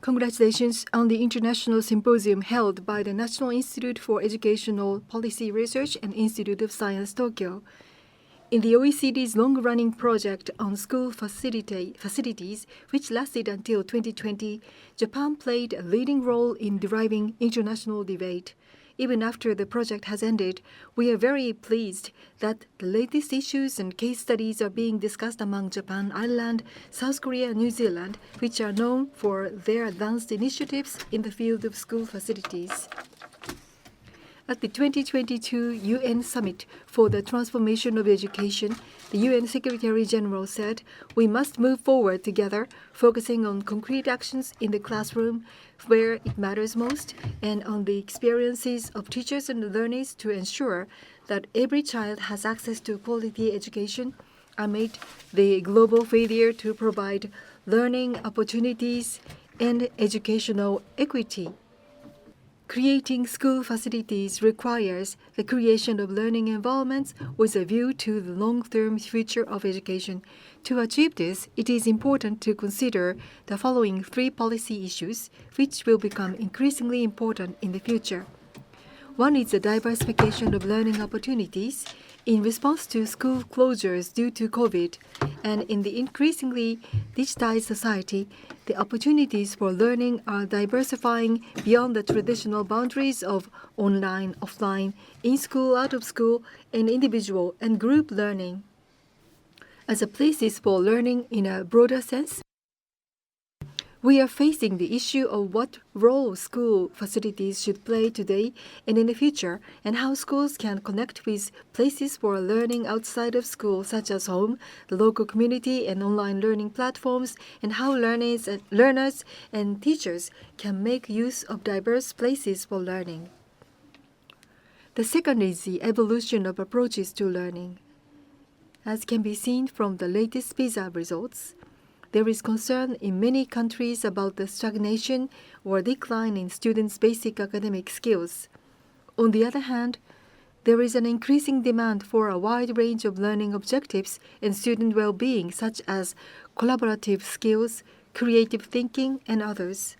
Congratulations on the international symposium held by the National Institute for Educational Policy Research and Institute of Science Tokyo. In the OECD's long-running project on school facilities, which lasted until 2020, Japan played a leading role in driving international debate. Even after the project has ended, we are very pleased that the latest issues and case studies are being discussed among Japan, Ireland, South Korea, and New Zealand, which are known for their advanced initiatives in the field of school facilities. At the 2022 UN Summit for the Transformation of Education, the UN Secretary-General said, "We must move forward together, focusing on concrete actions in the classroom where it matters most, and on the experiences of teachers and learners to ensure that every child has access to quality education amid the global failure to provide learning opportunities and educational equity." Creating school facilities requires the creation of learning environments with a view to the long-term future of education. To achieve this, it is important to consider the following three policy issues, which will become increasingly important in the future. One is the diversification of learning opportunities. In response to school closures due to COVID and in the increasingly digitized society, the opportunities for learning are diversifying beyond the traditional boundaries of online, offline, in-school, out-of-school, and individual and group learning. As a places for learning in a broader sense, we are facing the issue of what role school facilities should play today and in the future, and how schools can connect with places for learning outside of school, such as home, the local community, and online learning platforms, and how learners and teachers can make use of diverse places for learning. The second is the evolution of approaches to learning. As can be seen from the latest PISA results, there is concern in many countries about the stagnation or decline in students' basic academic skills. On the other hand, there is an increasing demand for a wide range of learning objectives and student well-being, such as collaborative skills, creative thinking, and others.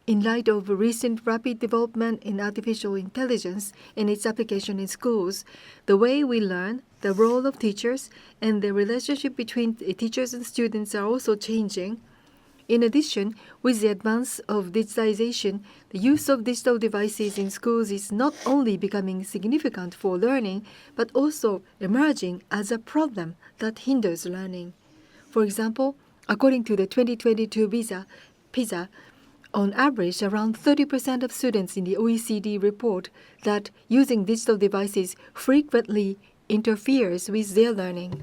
In light of recent rapid development in artificial intelligence and its application in schools, the way we learn, the role of teachers, and the relationship between teachers and students are also changing. In addition, with the advance of digitalization, the use of digital devices in schools is not only becoming significant for learning, but also emerging as a problem that hinders learning. For example, according to the 2022 PISA, on average, around 30% of students in the OECD report that using digital devices frequently interferes with their learning.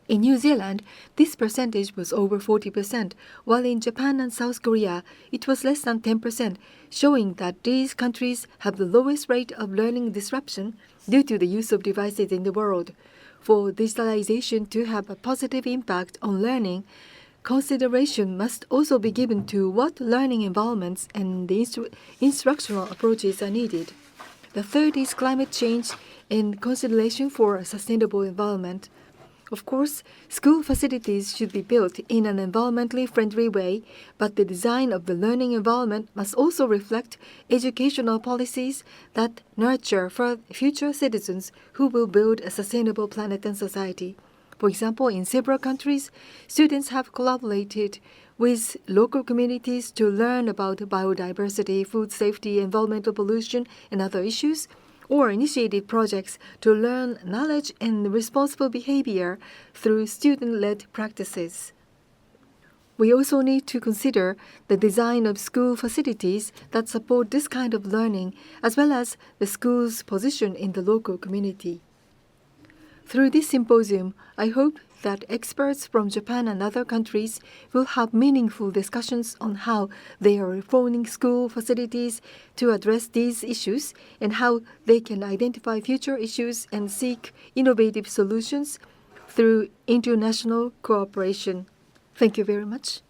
In New Zealand, this percentage was over 40%, while in Japan and South Korea, it was less than 10%, showing that these countries have the lowest rate of learning disruption due to the use of devices in the world. For digitalization to have a positive impact on learning, consideration must also be given to what learning environments and the instructional approaches are needed. The third is climate change and consideration for a sustainable environment. Of course, school facilities should be built in an environmentally friendly way, but the design of the learning environment must also reflect educational policies that nurture future citizens who will build a sustainable planet and society. For example, in several countries, students have collaborated with local communities to learn about biodiversity, food safety, environmental pollution, and other issues, or initiated projects to learn knowledge and responsible behavior through student-led practices. We also need to consider the design of school facilities that support this kind of learning, as well as the school's position in the local community. Through this symposium, I hope that experts from Japan and other countries will have meaningful discussions on how they are reforming school facilities to address these issues and how they can identify future issues and seek innovative solutions through international cooperation. Thank you very much.